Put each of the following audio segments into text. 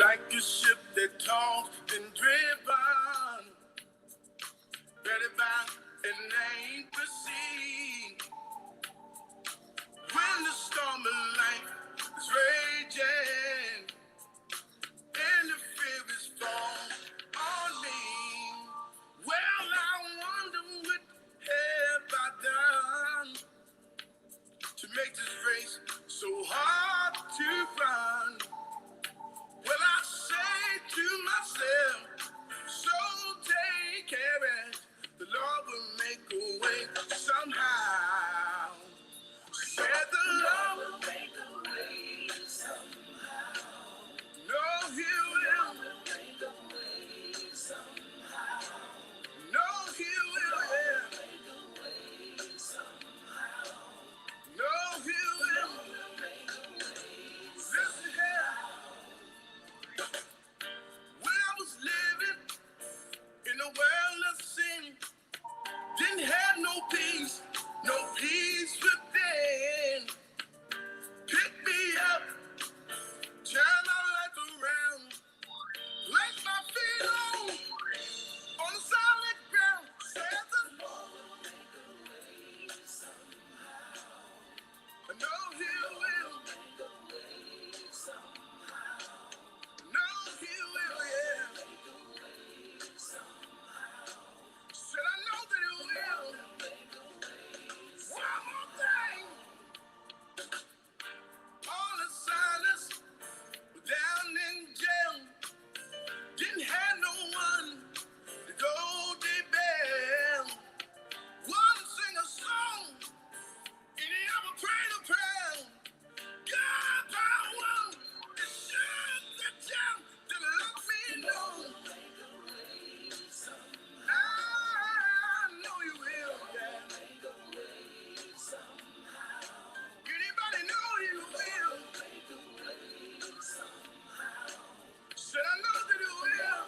like a ship that tossed and driven, ready by an anchor sea. When the storm of life is raging and the fear is falling on me, well, I wonder what have I done to make this race so hard to run. Well, I say to myself, so take care of it. The Lord will make a way somehow. Said the Lord will make a way somehow. No, He will make a way somehow. No, He will make a way somehow. No, He will make a way. Listen here. When I was living in a world of sin, didn't have no peace within. Pick me up, turn my life around, place my feet on the solid ground. Said the Lord will make a way somehow. I know He will make a way somehow. No, He will, yeah. Make a way somehow. Said I know that He will. Make a way somehow. One more thing. All the silence were down in jail. Didn't have no one to go to bell. One sing a song, and the other prayed a prayer. God power, it should the jam to let me know. I know You will, yeah. Anybody know He will? Said I know that He will.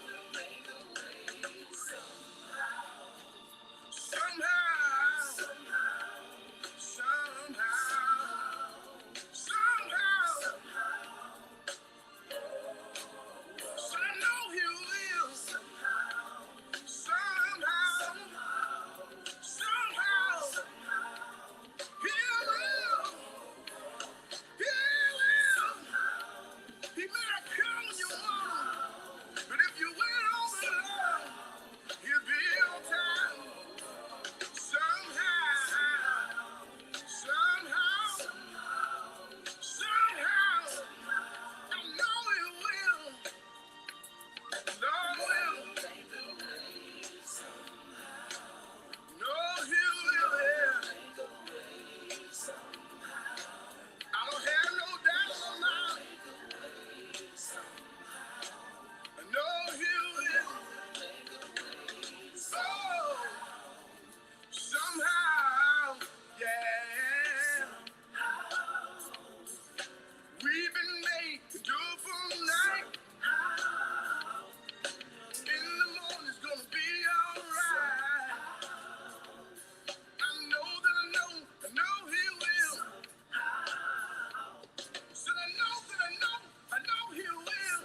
Somehow. Said I know He will. Somehow. He will. He may not come when you want, but if you wait on the Lord, He'll be on time. Somehow, I know He will. Lord will. No, He will, yeah. I don't have no doubt in my mind. I know He will. Oh, somehow, yeah. We've been made to do for night. In the morning it's gonna be alright. I know that I know He will. Said I know He will.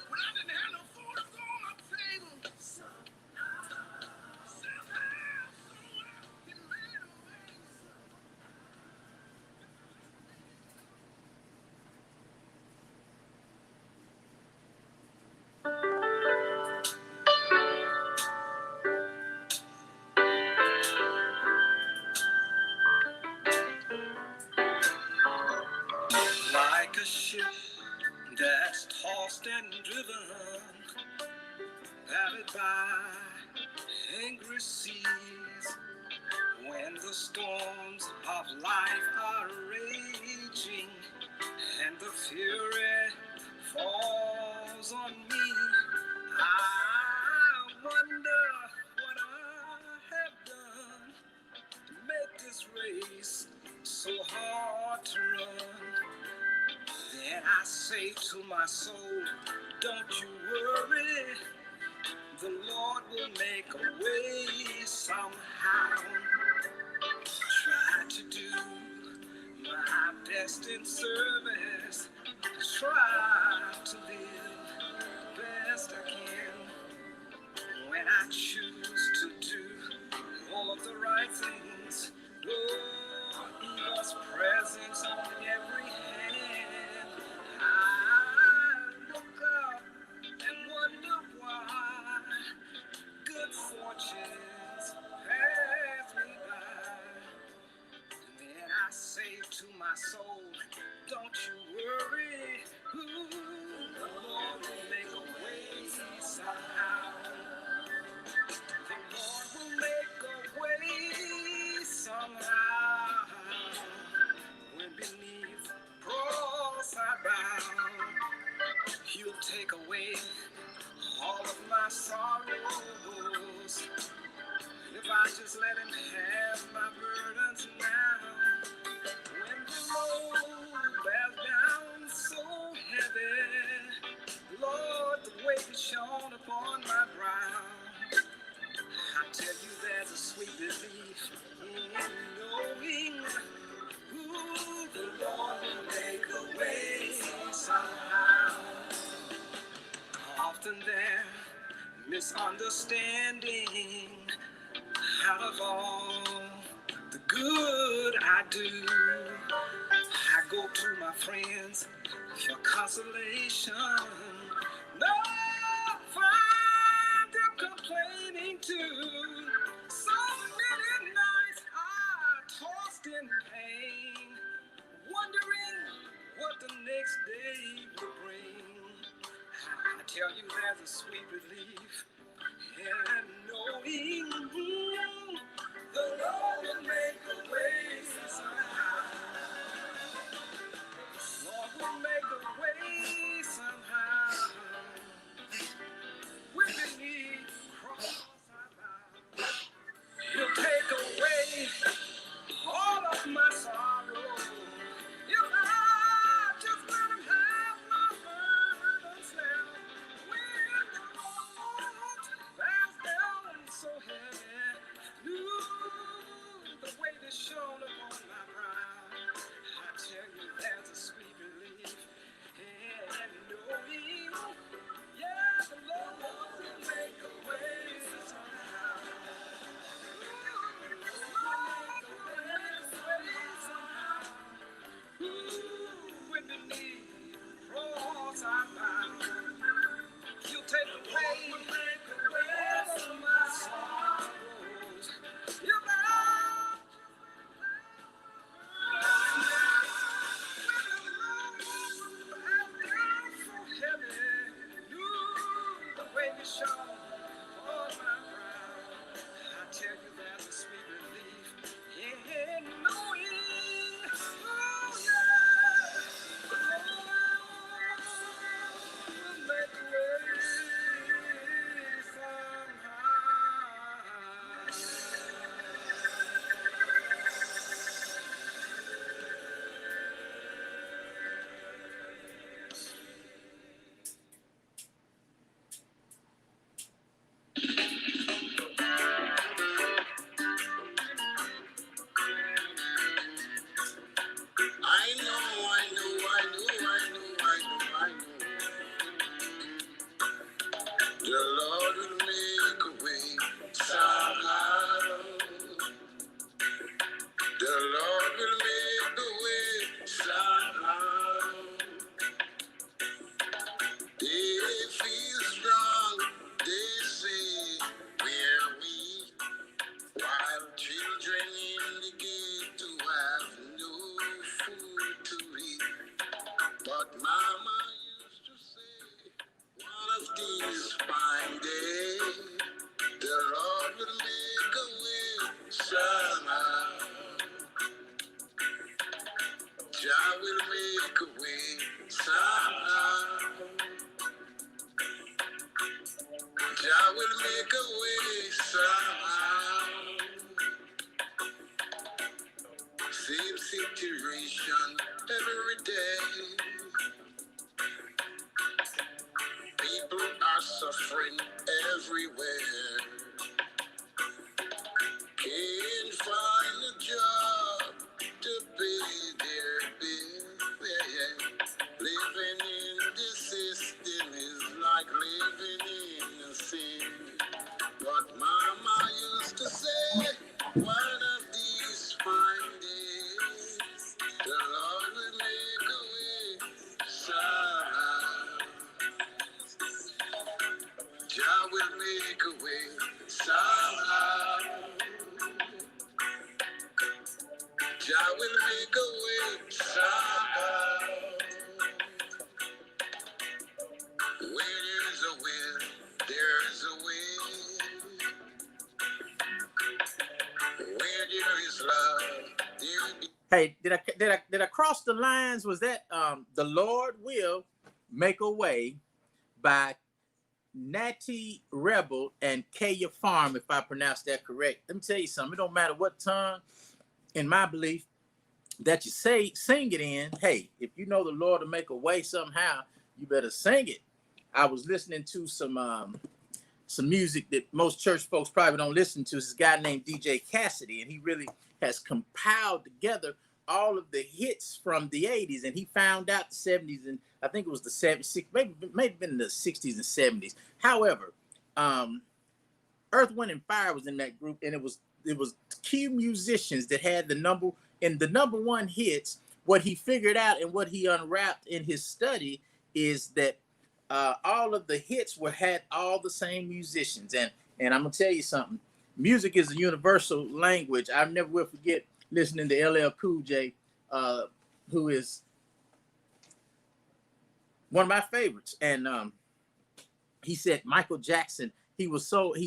When I didn't have no food to go on my table, somehow, He made a way. Like a ship that's tossed and driven, battered by angry seas. When the storms of life are raging and the fury falls on me, I wonder what I have done to make this race so hard to run. Then I say to my soul, don't you worry, the Lord will make a way somehow. Try to do my best in service, try to live the best I can. When I choose to do all of the right things, Lord, God's presence on every hand. I look up and wonder why good fortunes pass me by. And then I say to my soul, don't you worry, the Lord will make a way somehow. The Lord will make a way somehow. When beneath the cross I bow, He'll take away all of my sorrows. If I just let Him have my burdens now. When the load bears down so heavy, Lord, the weight is shown upon my brow. I tell you there's a sweet relief in knowing the Lord will make a way somehow. Often there misunderstanding out of all the good I do. I go to my friends for consolation. No, find them complaining too. So many nights I tossed in pain, wondering what the next day will bring. I tell you there's a sweet relief in knowing the Lord will make a way somehow. Lord will make a way somehow. When the need cross our bow, He'll take away all of my sorrow. If I just let Him have my burdens now. When the Lord bears down so heavy, the weight is shown upon my brow. I tell you there's a sweet relief in knowing, yeah, the Lord will make a way somehow. When the need cross our bow, He'll take away all of my sorrows. You bow. When the load has been so heavy, the weight is shown on my brow. I tell you there's a sweet relief in knowing, oh yeah, the Lord will make a way somehow. I know. The Lord will make a way somehow. The Lord will make a way somehow. They feel strong, they say we're weak, while children in the gate have no food to eat. But Mama used to say, one of these fine days, the Lord will make a way somehow. Jah will make a way somehow. Jah will make a way somehow. Same situation every day. People are suffering everywhere. Can't find a job to pay their bills. Yeah, yeah. Living Jah will make a way somehow. Where there's a will, there's a way. Where there is love, there be. Hey, did I cross the lines? Was that The Lord Will Make a Way by Natty Rebel and Kaya Farm, if I pronounced that correct? Let me tell you something. It don't matter what tongue, in my belief, that you sing it in. Hey, if you know the Lord will make a way somehow, you better sing it. I was listening to some music that most church folks probably don't listen to. This guy named DJ Cassidy, and he really has compiled together all of the hits from the 80s, and he found out the 70s, and I think it was the 70s, maybe been the 60s and 70s. However, Earth, Wind, and Fire was in that group, and it was key musicians that had the number one hits. What he figured out and what he unwrapped in his study is that all of the hits had all the same musicians, and I'm gonna tell you something. Music is a universal language. I never will forget listening to LL Cool J, who is one of my favorites, and he said Michael Jackson. He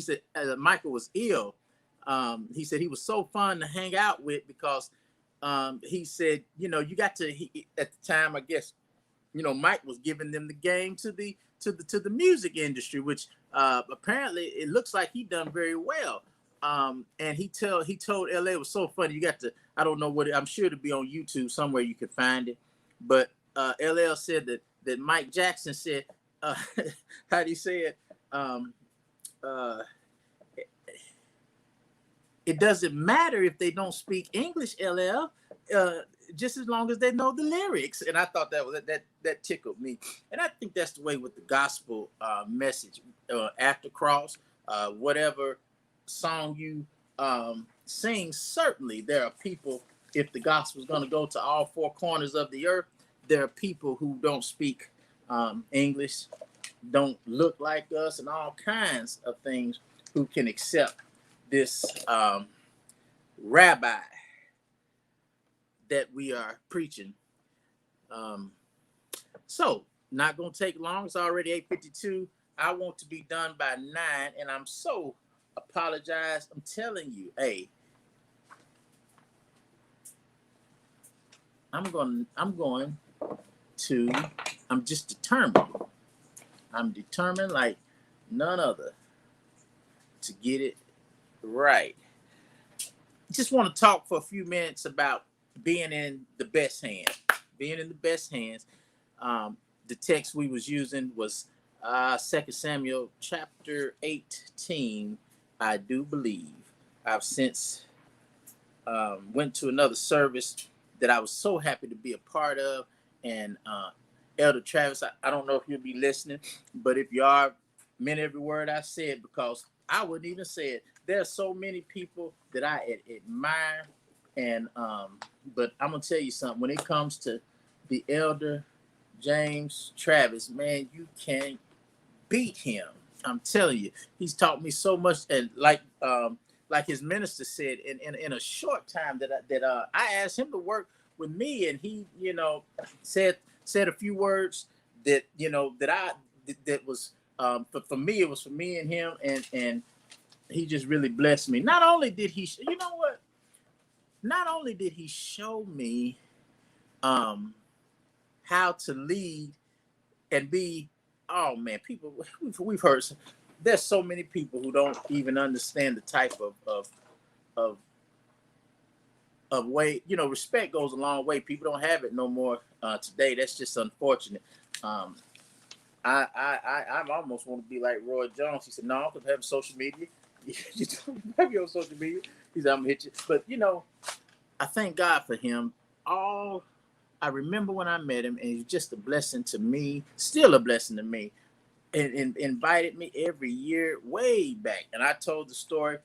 said Michael was ill. He said he was so fun to hang out with because he said, you got to at the time, I guess, Mike was giving them the game to the music industry, which apparently it looks like he done very well. And he told LA, it was so funny. You got to, I don't know what, I'm sure to be on YouTube somewhere you could find it. But LL said that Mike Jackson said, how do you say it? It doesn't matter if they don't speak English, LL, just as long as they know the lyrics. And I thought that tickled me. And I think that's the way with the gospel message. After cross, whatever song you sing, certainly there are people, if the gospel is going to go to all four corners of the earth, there are people who don't speak English, don't look like us, and all kinds of things who can accept this rabbi that we are preaching. So not going to take long. It's already 8:52. I want to be done by 9, and I'm so apologize. I'm telling you, hey, I'm just determined. I'm determined like none other to get it right. Just want to talk for a few minutes about being in the best hands. Being in the best hands. The text we was using was 2 Samuel chapter 18, I do believe. I've since went to another service that I was so happy to be a part of. And Elder Travis, I don't know if you'll be listening, but if you are, meant every word I said, because I wouldn't even say it. There are so many people that I admire, and but I'm gonna tell you something. When it comes to the Elder James Travis, man, you can't beat him. I'm telling you, he's taught me so much, and like his minister said, in a short time that I asked him to work with me, and he, said a few words that that was for me. It was for me and him, and he just really blessed me. Not only did he, not only did he show me how to lead and be, oh man, people, we've heard, there's so many people who don't even understand the type of way, respect goes a long way. People don't have it no more today. That's just unfortunate. I almost want to be like Roy Jones. He said, no, I'm gonna have social media. You don't have your social media. He said, I'm gonna hit you. But I thank God for him. I remember when I met him, and he's just a blessing to me, still a blessing to me, and invited me every year way back. And I told the story.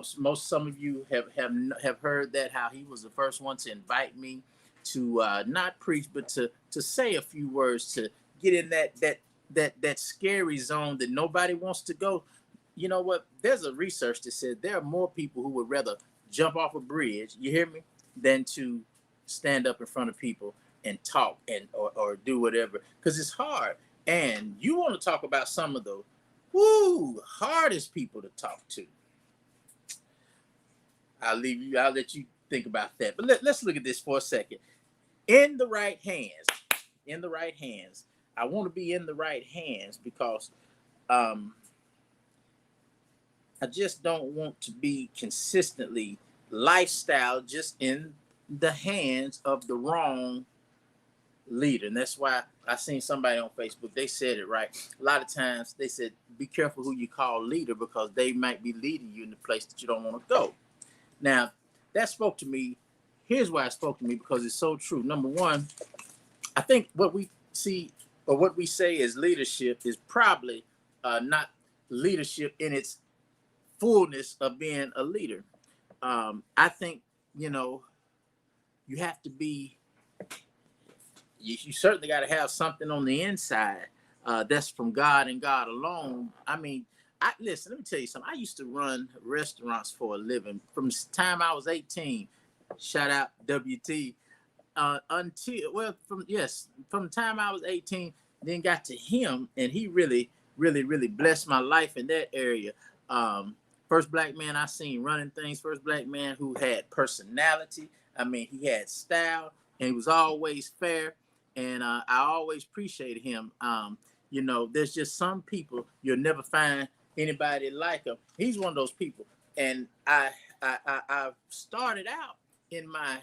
Some of you have heard that, how he was the first one to invite me to not preach, but to say a few words, to get in that scary zone that nobody wants to go. You know what? There's a research that said there are more people who would rather jump off a bridge, you hear me, than to stand up in front of people and talk and or do whatever, because it's hard. And you want to talk about some of the hardest people to talk to. I'll let you think about that. But let's look at this for a second. In the right hands, in the right hands. I want to be in the right hands because um, I just don't want to be consistently lifestyle just in the hands of the wrong leader. And that's why I seen somebody on Facebook, they said it right. A lot of times they said, be careful who you call leader because they might be leading you in the place that you don't want to go. Now, that spoke to me. Here's why it spoke to me, because it's so true. Number one, I think what we see or what we say as leadership is probably not leadership in its fullness of being a leader. I think, you know, you have to be, you certainly got to have something on the inside that's from God and God alone. I mean, listen, let me tell you something. I used to run restaurants for a living from the time I was 18. Shout out WT. From the time I was 18, then got to him, and he really blessed my life in that area. First black man I seen running things, first black man who had personality. I mean, he had style, and he was always fair, and I always appreciated him. You know, there's just some people you'll never find anybody like him. He's one of those people, and I started out in my,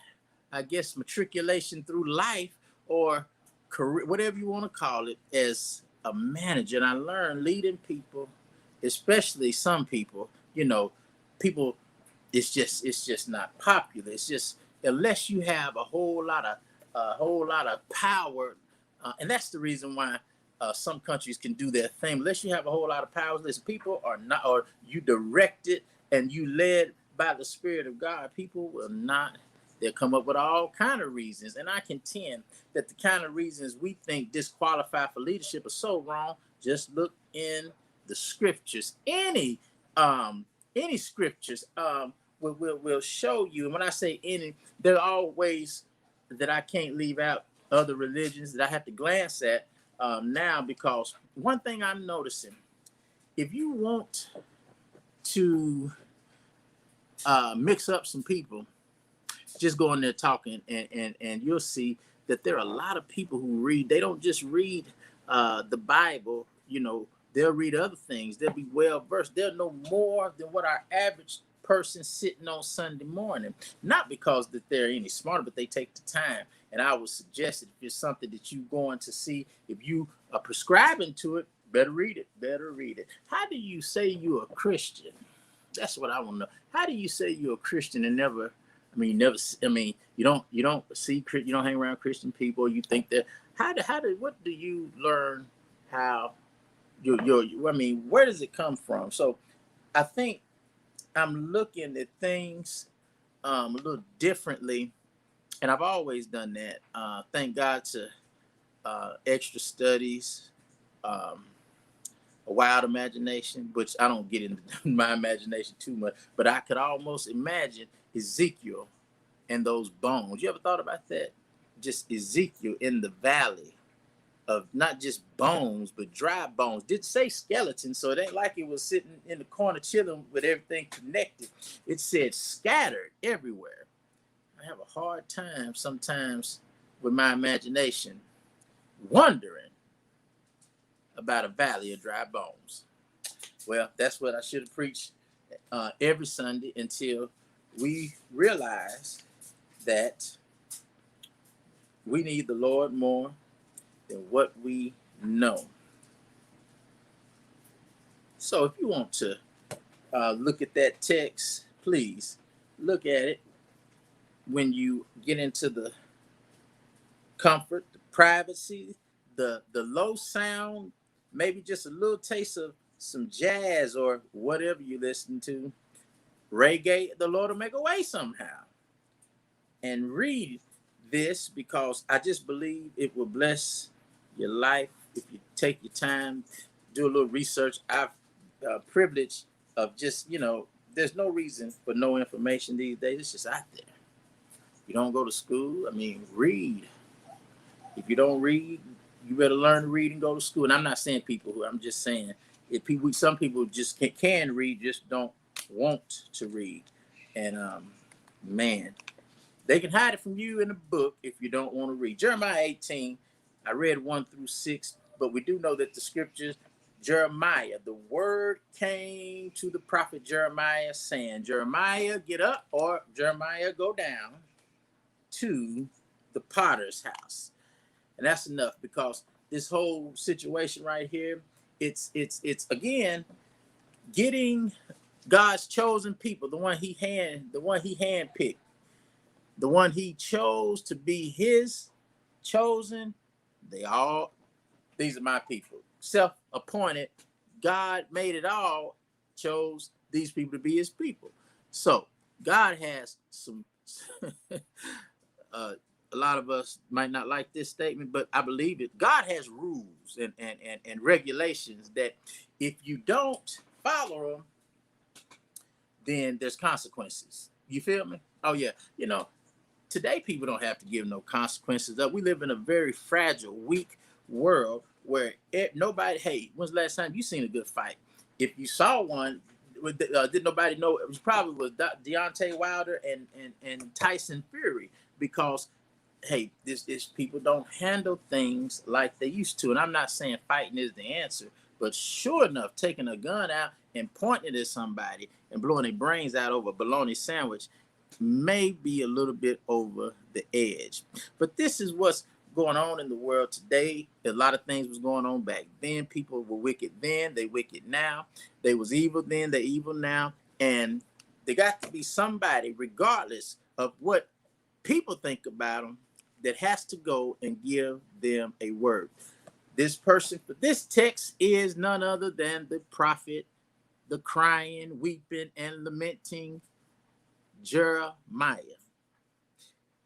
I guess, matriculation through life or career, whatever you want to call it, as a manager. And I learned leading people, especially some people, you know, people, it's just not popular. It's just, unless you have a whole lot of power, and that's the reason why some countries can do their thing. Unless you have a whole lot of power, listen, people are not, or you directed and you led by the Spirit of God, people will not. They'll come up with all kind of reasons, and I contend that the kind of reasons we think disqualify for leadership are so wrong. Just look in the scriptures. Any scriptures will show you. And when I say any, there are always that I can't leave out other religions that I have to glance at now, because one thing I'm noticing, if you want to mix up some people, just go in there talking, and you'll see that there are a lot of people who read. They don't just read the Bible, you know, they'll read other things. They'll be well versed. They'll know more than what our average person sitting on Sunday morning. Not because that they're any smarter, but they take the time. And I would suggest that if it's something that you're going to see, if you are prescribing to it, better read it. Better read it. How do you say you're a Christian? That's what I want to know. How do you say you're a Christian and never? I mean, you don't see, you don't hang around Christian people. You think that, what do you learn? How I mean, where does it come from? So I think I'm looking at things a little differently, and I've always done that. Thank God to extra studies, um, a wild imagination, which I don't get into my imagination too much, but I could almost imagine Ezekiel and those bones. You ever thought about that? Just Ezekiel in the valley of not just bones, but dry bones. Didn't say skeleton, so it ain't like it was sitting in the corner chilling with everything connected. It said scattered everywhere. I have a hard time sometimes with my imagination wondering about a valley of dry bones. Well, that's what I should have preached every Sunday until we realize that we need the Lord more than what we know. So if you want to look at that text, please look at it when you get into the comfort, the privacy, the low sound, maybe just a little taste of some jazz or whatever you listen to, reggae. The Lord will make a way somehow. And read this, because I just believe it will bless your life if you take your time, do a little research. I've privilege of just, there's no reason for no information these days. It's just out there. You don't go to school. I mean, read. If you don't read, you better learn to read and go to school. And I'm not saying people who. I'm just saying if people, some people just can read, just don't want to read. And man, they can hide it from you in a book if you don't want to read. Jeremiah 18, I read 1 through 6, but we do know that the scriptures, Jeremiah, the word came to the prophet Jeremiah saying, Jeremiah, get up, or Jeremiah, go down to the potter's house. And that's enough, because this whole situation right here, it's again getting God's chosen people, the one he handpicked, the one he chose to be his chosen. These are my people, self-appointed. God made it all, chose these people to be his people. So God has some a lot of us might not like this statement, but I believe it. God has rules and regulations that if you don't follow them, then there's consequences. You feel me? Oh yeah. Today people don't have to give no consequences up. We live in a very fragile, weak world where nobody, hey, when's the last time you seen a good fight? If you saw one, did nobody know? It was probably with Deontay Wilder and Tyson Fury, because hey, this people don't handle things like they used to. And I'm not saying fighting is the answer, but sure enough, taking a gun out and pointing it at somebody and blowing their brains out over a bologna sandwich may be a little bit over the edge. But this is what's going on in the world today. A lot of things was going on back then. People were wicked then, they wicked now. They was evil then, they evil now. And there got to be somebody, regardless of what people think about them, that has to go and give them a word. This person for this text is none other than the prophet, the crying, weeping, and lamenting Jeremiah.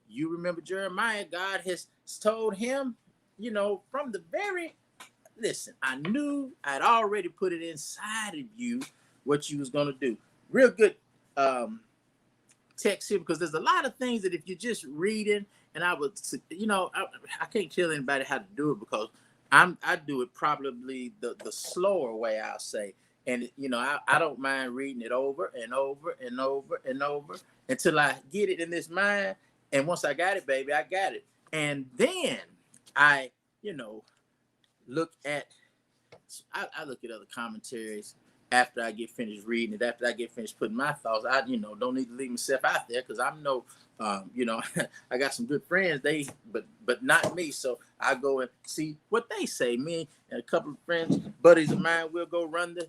You remember Jeremiah, God has told him, from the very, listen, I knew I'd already put it inside of you what you was going to do. Real good text here, because there's a lot of things that if you're just reading, and I would, I can't tell anybody how to do it, because I do it probably the slower way, I'll say. And I don't mind reading it over and over and over and over until I get it in this mind. And once I got it, baby, I got it. And then I look at look at other commentaries after I get finished reading it, after I get finished putting my thoughts. I don't need to leave myself out there, because I'm I got some good friends, but not me. So I go and see what they say. Me and a couple of friends, buddies of mine, we'll go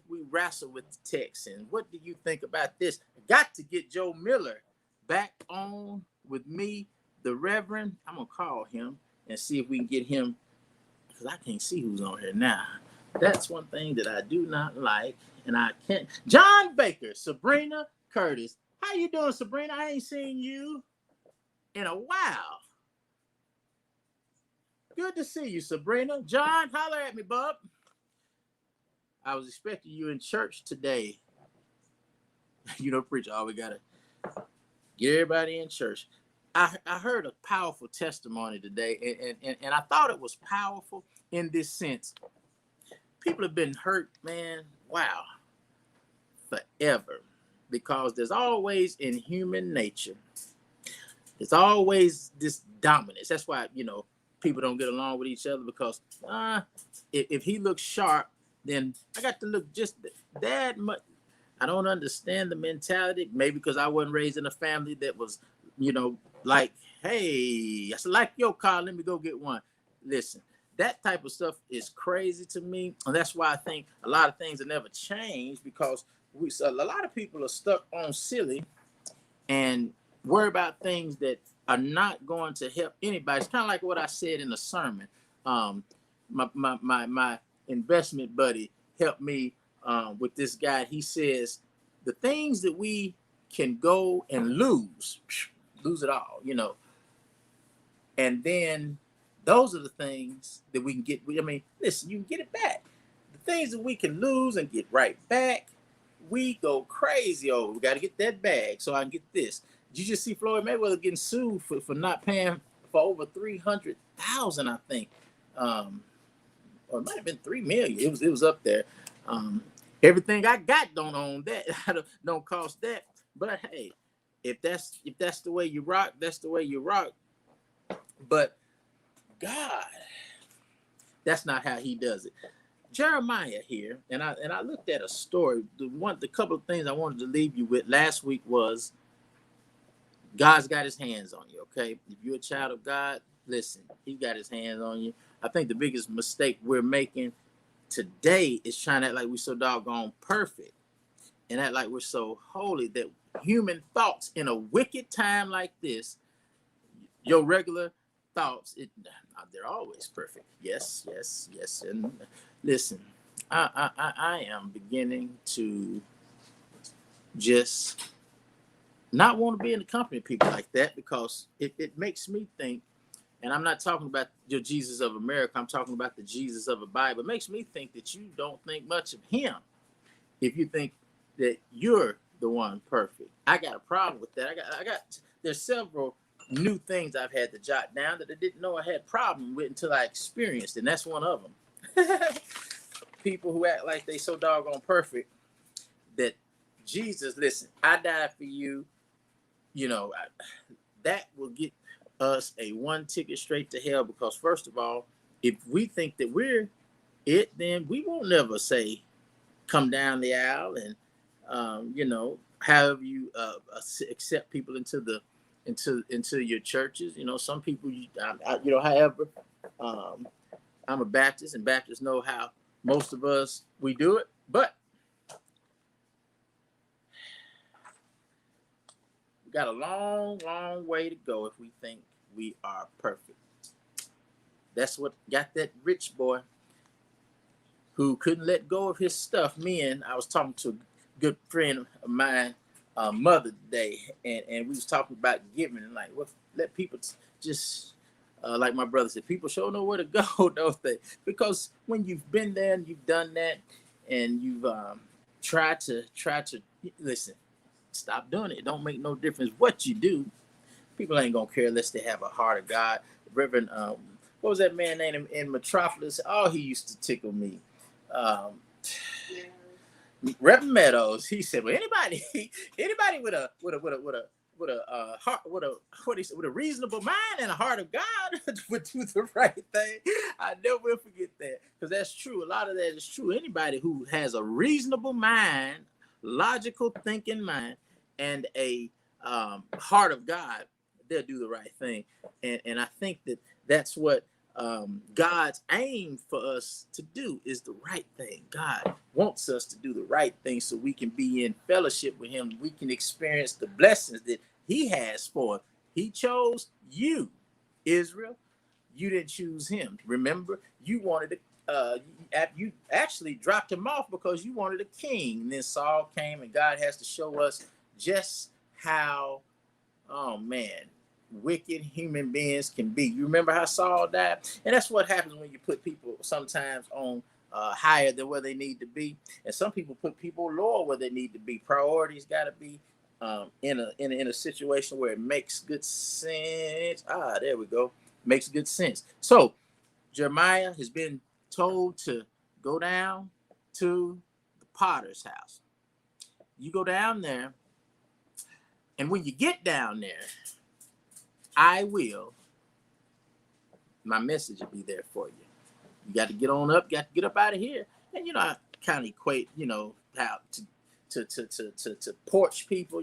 we wrestle with the text. And what do you think about this? I got to get Joe Miller back on with me, the Reverend. I'm gonna call him and see if we can get him, because I can't see who's on here now. That's one thing that I do not like, and I can't. John Baker, Sabrina Curtis. How you doing, Sabrina? I ain't seen you in a while. Good to see you, Sabrina. John, holler at me, bub. I was expecting you in church today. Preacher, we gotta get everybody in church. I heard a powerful testimony today, and I thought it was powerful in this sense. People have been hurt, man, wow, forever, because there's always in human nature, there's always this dominance. That's why, people don't get along with each other, because if he looks sharp, then I got to look just that much. I don't understand the mentality, maybe because I wasn't raised in a family that was, like, hey, I like your car, let me go get one. Listen, that type of stuff is crazy to me. And that's why I think a lot of things have never changed, because a lot of people are stuck on silly and worry about things that are not going to help anybody. It's kind of like what I said in the sermon. My investment buddy helped me with this guy. He says the things that we can go and lose it all, and then those are the things that we can get. I mean, listen, you can get it back. The things that we can lose and get right back, we go crazy over. We got to get that bag so I can get this. Did you just see Floyd Mayweather getting sued for not paying for over 300,000, I think, or it might have been 3 million. It was up there. Everything I got don't own that. Don't cost that. But hey, if that's the way you rock, that's the way you rock. But God, that's not how He does it. Jeremiah here, and I looked at a story. The couple of things I wanted to leave you with last week was God's got His hands on you. Okay, if you're a child of God, listen, He got His hands on you. I think the biggest mistake we're making today is trying to act like we're so doggone perfect and act like we're so holy that human thoughts in a wicked time like this, your regular thoughts, they're always perfect. Yes. And listen, I am beginning to just not want to be in the company of people like that, because it makes me think, and I'm not talking about your Jesus of America, I'm talking about the Jesus of the Bible. It makes me think that you don't think much of Him if you think that you're the one perfect. I got a problem with that. There's several new things I've had to jot down that I didn't know I had problem with until I experienced, and that's one of them. People who act like they so doggone perfect that Jesus, listen, I died for you. That will get us a one ticket straight to hell, because first of all, if we think that we're it, then we won't never say come down the aisle and have you accept people into your churches. Some people, however, I'm a Baptist, and Baptists know how most of us we do it, but we got a long way to go if we think we are perfect. That's what got that rich boy who couldn't let go of his stuff. I was talking to a good friend of mine, Mother Day, and we was talking about giving, and like, let people just, like my brother said, people sure know where to go, don't they? Because when you've been there and you've done that, and you've tried to listen, stop doing it. It don't make no difference what you do. People ain't gonna care unless they have a heart of God. Reverend, what was that man named in Metropolis? Oh, he used to tickle me. Reverend Meadows. He said, "Well, anybody with a heart, with a reasonable mind and a heart of God would do the right thing." I never will forget that, because that's true. A lot of that is true. Anybody who has a reasonable mind, logical thinking mind, and a heart of God, they'll do the right thing. And I think that's what God's aim for us to do, is the right thing. God wants us to do the right thing so we can be in fellowship with Him. We can experience the blessings that He has for us. He chose you, Israel. You didn't choose Him. Remember, you wanted you actually dropped Him off because you wanted a king. And then Saul came, and God has to show us just how, oh man, wicked human beings can be. You remember how Saul died? And that's what happens when you put people sometimes on higher than where they need to be. And some people put people lower where they need to be. Priorities got to be in a situation where it makes good sense. There we go. Makes good sense. So Jeremiah has been told to go down to the potter's house. You go down there, and when you get down there, my message will be there for you. You got to get on up, got to get up out of here. And I kind of equate, how to porch people.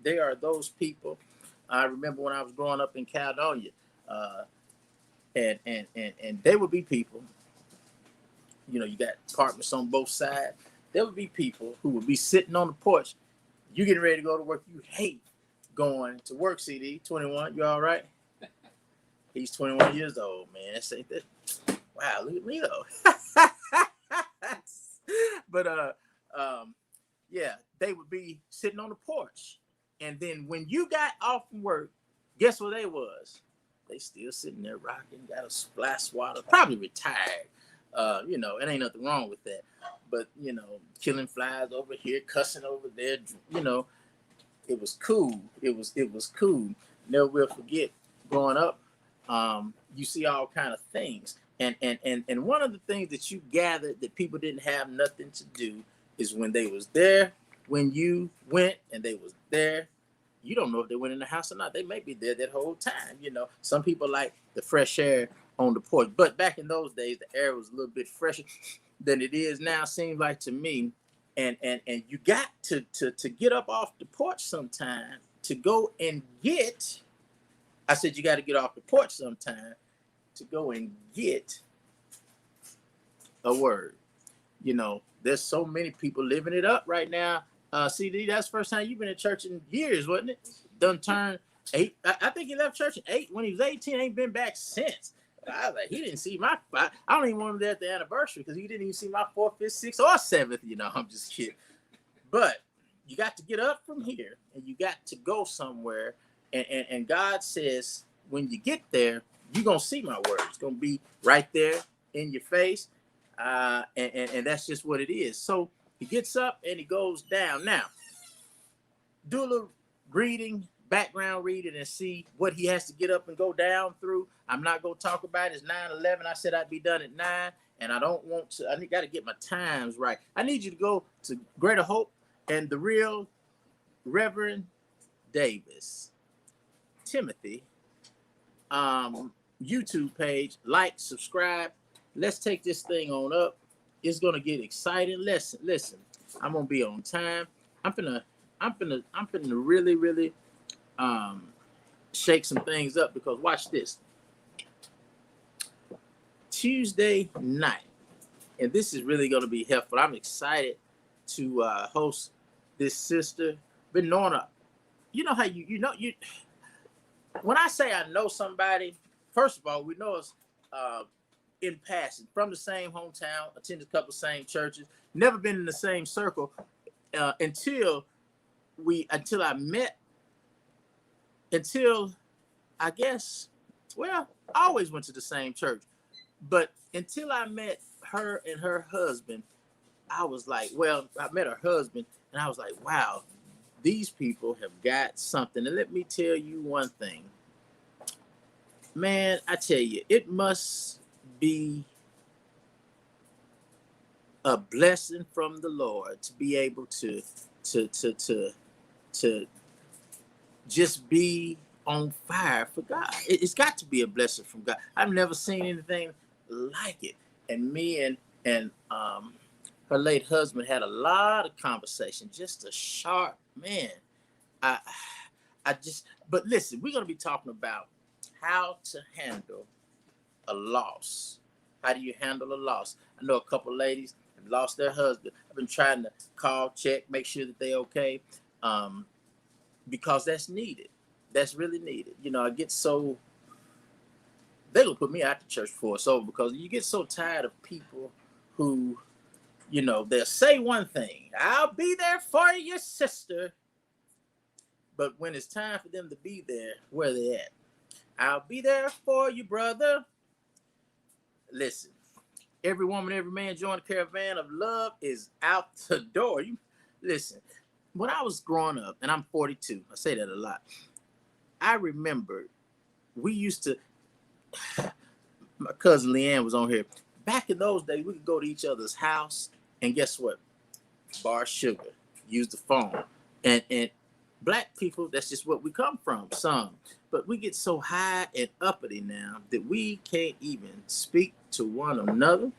They are those people. I remember when I was growing up in Caledonia, and there would be people. You got apartments on both sides. There would be people who would be sitting on the porch. You getting ready to go to work. You hate going to work. CD 21. You all right? He's 21 years old, man. Wow, look at me though. But yeah, they would be sitting on the porch, and then when you got off from work, guess what they was? They still sitting there rocking, got a splash swatter, probably retired. It ain't nothing wrong with that. But killing flies over here, cussing over there, it was cool. It was cool. Never will forget growing up. You see all kind of things, and one of the things that you gathered that people didn't have nothing to do is when they was there, when you went, and they was there. You don't know if they went in the house or not. They may be there that whole time. Some people like the fresh air on the porch, but back in those days, the air was a little bit fresher than it is now. Seems like to me, and you got to get up off the porch sometime to go and get. I said you got to get off the porch sometime to go and get a word. There's so many people living it up right now. CD, that's the first time you've been in church in years, wasn't it? Done turned 8. I think he left church at 8 when he was 18. Ain't been back since. I was like, he didn't see my. I don't even want him there at the anniversary because he didn't even see my 4th, 5th, 6th, or 7th. I'm just kidding. But you got to get up from here and you got to go somewhere. And God says, when you get there, you're going to see my word. It's going to be right there in your face. And that's just what it is. So he gets up and he goes down. Now, do a little reading, background reading, and see what he has to get up and go down through. I'm not going to talk about it. It's 9:11. I said I'd be done at 9, and I don't want to. I got to get my times right. I need you to go to Greater Hope and the Real Reverend Davis Timothy YouTube page. Like, subscribe. Let's take this thing on up. It's gonna get exciting. Listen. I'm gonna be on time. I'm finna really, really shake some things up because watch this. Tuesday night, and this is really gonna be helpful. I'm excited to host this sister. Been knowing her. You know how you when I say I know somebody, first of all, we know us in passing from the same hometown, attended a couple of same churches, never been in the same circle until I guess, well, I always went to the same church, but until I met her and her husband, I was like, well, I met her husband and I was like, wow, these people have got something. And let me tell you one thing, man, I tell you, it must be a blessing from the Lord to be able to just be on fire for God. It's got to be a blessing from God. I've never seen anything like it. And me and her late husband had a lot of conversation. Just a sharp man. But listen, we're gonna be talking about how to handle a loss. How do you handle a loss? I know a couple ladies have lost their husband. I've been trying to call, check, make sure that they're okay, because that's needed. That's really needed. I get so, they're gonna put me out the church for it's over because you get so tired of people who, they'll say one thing, I'll be there for you, sister. But when it's time for them to be there, where they at? I'll be there for you, brother. Listen, every woman, every man join the caravan of love is out the door. Listen, when I was growing up, and I'm 42, I say that a lot. I remember we used to, my cousin Leanne was on here. Back in those days, we could go to each other's house, and guess what? Bar sugar, use the phone. And Black people, that's just what we come from, some. But we get so high and uppity now that we can't even speak to one another.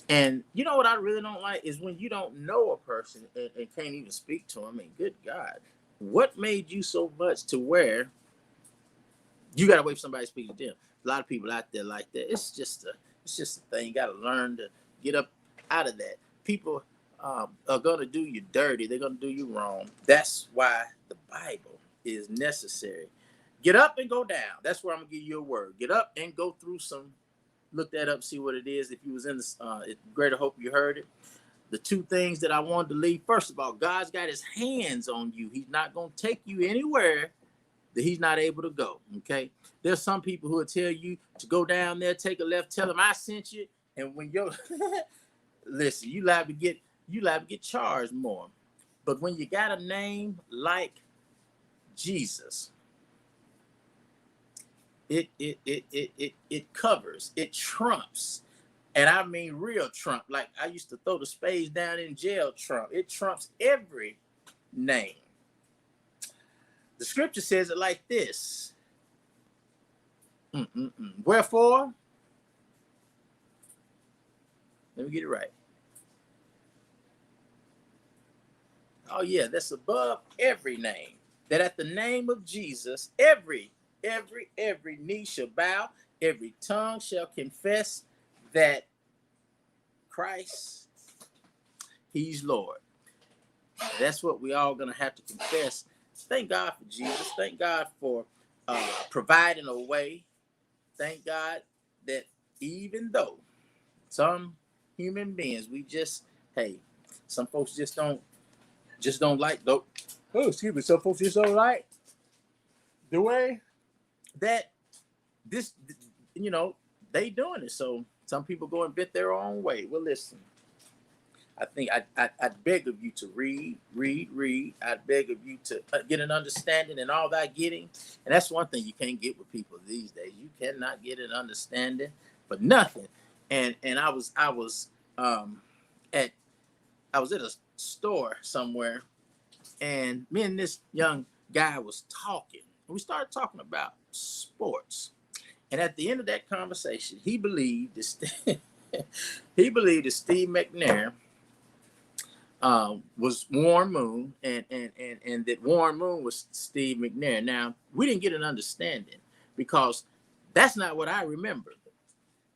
And you know what I really don't like is when you don't know a person and can't even speak to them. I mean, good God, what made you so much to where you got to wait for somebody to speak to them? A lot of people out there like that. It's just a thing. You got to learn to get up out of that. People are going to do you dirty. They're going to do you wrong. That's why the Bible is necessary. Get up and go down. That's where I'm going to give you a word. Get up and go through some. Look that up, see what it is. If you was in the Greater Hope, you heard it. The two things that I wanted to leave. First of all, God's got his hands on you. He's not going to take you anywhere that he's not able to go. Okay. There's some people who will tell you to go down there, take a left, tell them I sent you. And when you're, listen, you liable to get charged more. But when you got a name like Jesus, it covers, it trumps. And I mean real Trump. Like I used to throw the spades down in jail Trump. It trumps every name. The scripture says it like this. Wherefore, let me get it right. Oh yeah, that's above every name. That at the name of Jesus, every knee shall bow, every tongue shall confess that Christ, he's Lord. That's what we all gonna have to confess. Thank God for Jesus. Thank God for providing a way. Thank God that even though some human beings, we just, hey, some folks just don't like though. Oh, excuse me. Some folks just don't like the way that this, they doing it. So some people go and bit their own way. Well, listen, I think I'd beg of you to read. I'd beg of you to get an understanding in all that getting. And that's one thing you can't get with people these days. You cannot get an understanding for nothing. And um at I was at a store somewhere, and me and this young guy was talking. We started talking about sports. And at the end of that conversation, he believed that Steve McNair was Warren Moon, and that Warren Moon was Steve McNair. Now, we didn't get an understanding because that's not what I remembered.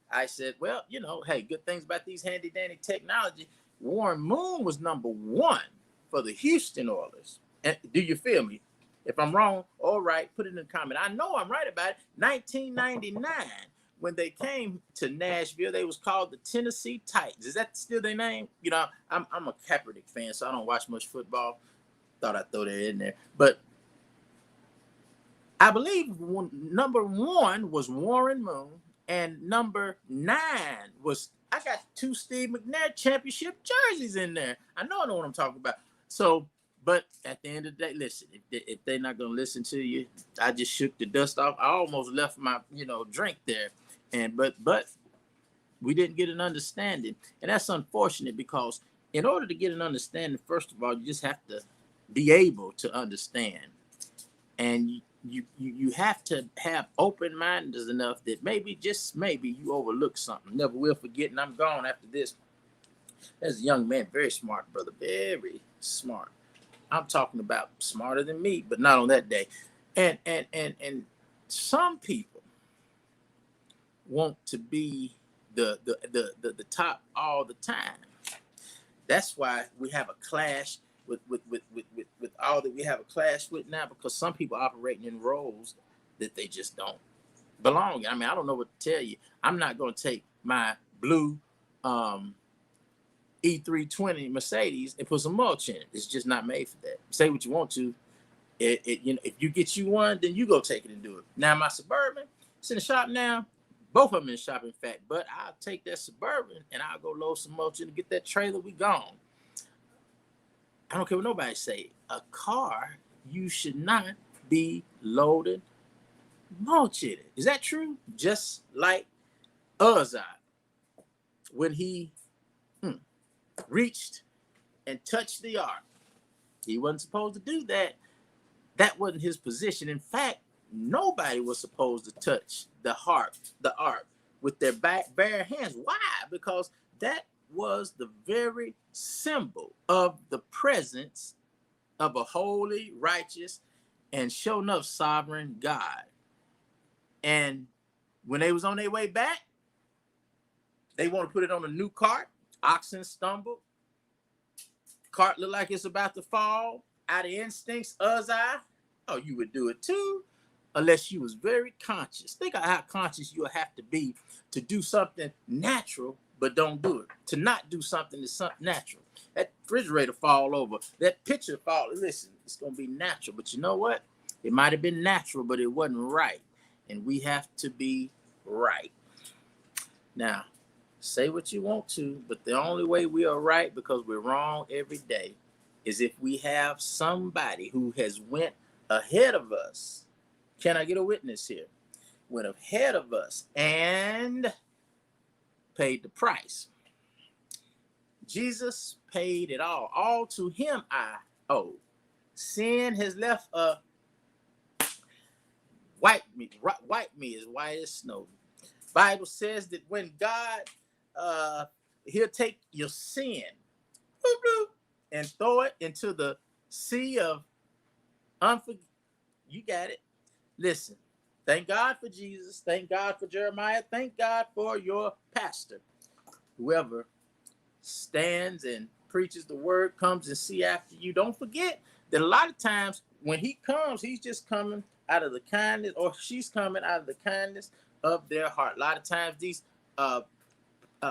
I said, well, hey, good things about these handy dandy technology. Warren Moon was number one for the Houston Oilers. And do you feel me? If I'm wrong, all right, put it in the comment. I know I'm right about it. 1999, when they came to Nashville, they was called the Tennessee Titans. Is that still their name? I'm a Kaepernick fan, so I don't watch much football. Thought I'd throw that in there. But I believe number one was Warren Moon, and number 9 was, I got 2 Steve McNair championship jerseys in there. I know what I'm talking about. So, but at the end of the day, listen, if they're not going to listen to you, I just shook the dust off. I almost left my, drink there. But we didn't get an understanding. And that's unfortunate because in order to get an understanding, first of all, you just have to be able to understand. And you have to have open mindedness enough that maybe, just maybe, you overlook something. Never will forget, and I'm gone after this. There's a young man, very smart, brother, very smart. I'm talking about smarter than me, but not on that day. And some people want to be the top all the time. That's why we have a clash with all that we have a clash with now, because some people operating in roles that they just don't belong in. I mean, I don't know what to tell you. I'm not going to take my blue E320 Mercedes and put some mulch in it. It's just not made for that. Say what you want to. If you get you one, then you go take it and do it. Now my Suburban, it's in the shop now. Both of them in the shop, in fact. But I'll take that Suburban and I'll go load some mulch in and get that trailer. We gone. I don't care what nobody say. A car, you should not be loaded mulch in it. Is that true? Just like Uzzah, when he reached and touched the ark, he wasn't supposed to do that. That wasn't his position. In fact, nobody was supposed to touch the ark with their bare hands. Why? Because that was the very symbol of the presence of a holy, righteous, and sure enough sovereign God. And when they was on their way back, they want to put it on a new cart. Oxen stumbled. Cart looked like it's about to fall. Out of instincts, Uzzah, oh, you would do it too, unless you was very conscious. Think of how conscious you'll have to be to do something natural, but don't do it. To not do something that's something natural. That refrigerator fall over. That picture fall. Listen, it's going to be natural. But you know what? It might have been natural, but it wasn't right. And we have to be right. Now, say what you want to, but the only way we are right, because we're wrong every day, is if we have somebody who has went ahead of us. Can I get a witness here? Went ahead of us and paid the price. Jesus paid it all. All to him I owe. Sin has left a white me as white as snow. Bible says that when God he'll take your sin and throw it into the sea of unforgiveness. You got it. Listen, thank God for Jesus. Thank God for Jeremiah. Thank God for your pastor. Whoever stands and preaches the word, comes and see after you. Don't forget that a lot of times when he comes, he's just coming out of the kindness, or she's coming out of the kindness of their heart. A lot of times these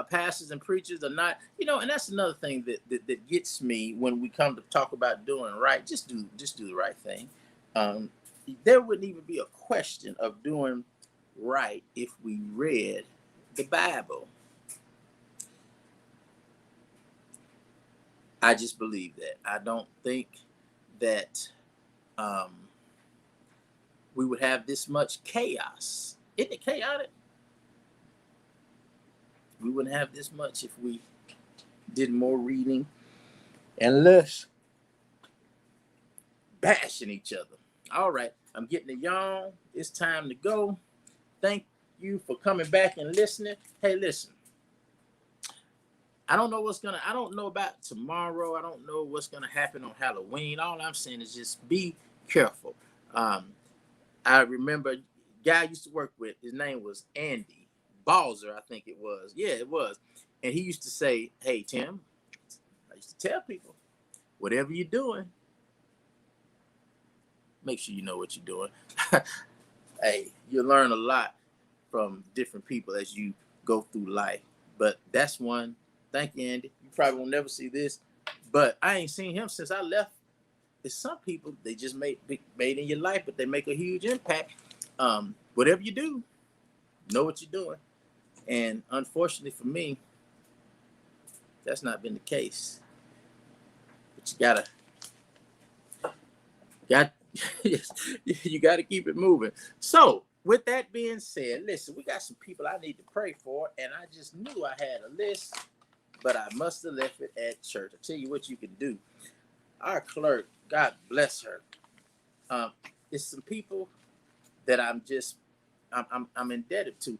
pastors and preachers are not, and that's another thing that gets me when we come to talk about doing right. Just do the right thing. There wouldn't even be a question of doing right if we read the Bible. I just believe that. I don't think that we would have this much chaos. Isn't it chaotic? We wouldn't have this much if we did more reading and less bashing each other. All right, I'm getting a yawn. It's time to go. Thank you for coming back and listening. Hey, listen. I don't know about tomorrow. I don't know what's gonna happen on Halloween. All I'm saying is just be careful. I remember a guy I used to work with. His name was Andy Balzer, I think it was. Yeah, it was. And he used to say, "Hey, Tim," I used to tell people, whatever you're doing, make sure you know what you're doing. Hey, you learn a lot from different people as you go through life. But that's one. Thank you, Andy. You probably will never see this, but I ain't seen him since I left. There's some people, they just made in your life, but they make a huge impact. Whatever you do, know what you're doing. And unfortunately for me, that's not been the case. But you gotta keep it moving. So with that being said, listen, we got some people I need to pray for, and I just knew I had a list, but I must have left it at church. I'll tell you what you can do. Our clerk, God bless her. It's some people that I'm indebted to.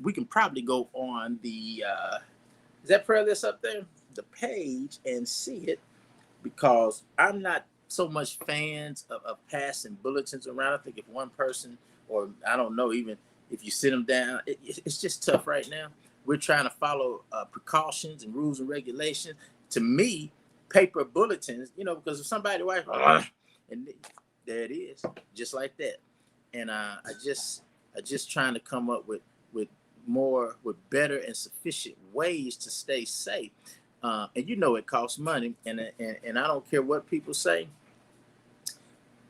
We can probably go on the is that prayer list up there? The page and see it, because I'm not so much fans of passing bulletins around. I think if one person, or I don't know, even if you sit them down, it's just tough right now. We're trying to follow precautions and rules and regulations. To me, paper bulletins, because if somebody writes, and there it is, just like that. And I just trying to come up with better and sufficient ways to stay safe. And it costs money, and I don't care what people say.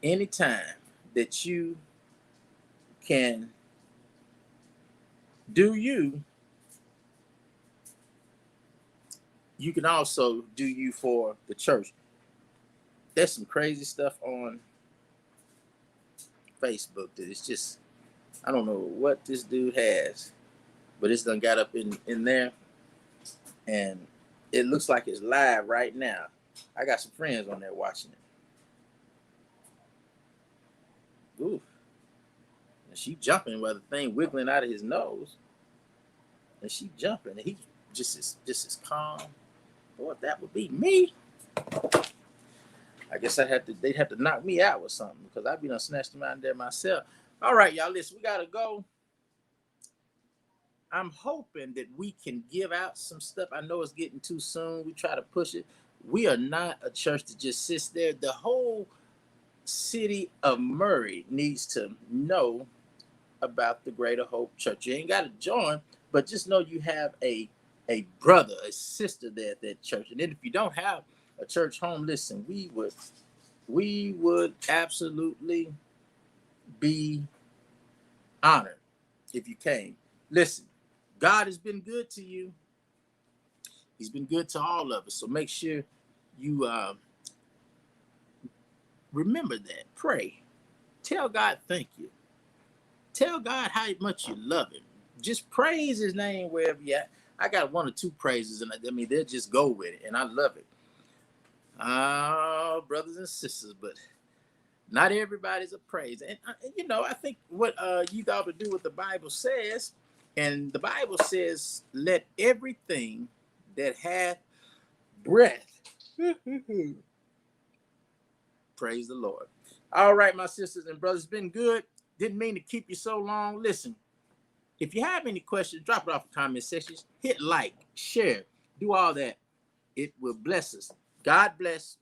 Anytime that you can do you can also do you for the church. There's some crazy stuff on Facebook that it's just, I don't know what this dude has, but it's done got up in there, and it looks like it's live right now. I got some friends on there watching it. Ooh. And she jumping while the thing wiggling out of his nose. And she jumping, and he just as calm. Boy, if that would be me, I guess they'd have to knock me out with something, because I'd be done snatched them out there myself. All right, y'all, listen, we gotta go. I'm hoping that we can give out some stuff. I know it's getting too soon. We try to push it. We are not a church that just sits there. The whole city of Murray needs to know about the Greater Hope Church. You ain't got to join, but just know you have a brother, a sister there at that church. And then if you don't have a church home, listen, we would absolutely be honored if you came. Listen, God has been good to you. He's been good to all of us. So make sure you Remember that. Pray. Tell God thank you. Tell God how much you love him. Just praise his name wherever you're at. I got one or two praises, and I mean, they'll just go with it, and I love it. Oh, brothers and sisters, but not everybody's a praise. And, I think what you got to do what the Bible says, and the Bible says, let everything that hath breath praise the Lord. All right, my sisters and brothers, it's been good. Didn't mean to keep you so long. Listen, if you have any questions, drop it off in the comment sections. Hit like, share, do all that. It will bless us. God bless.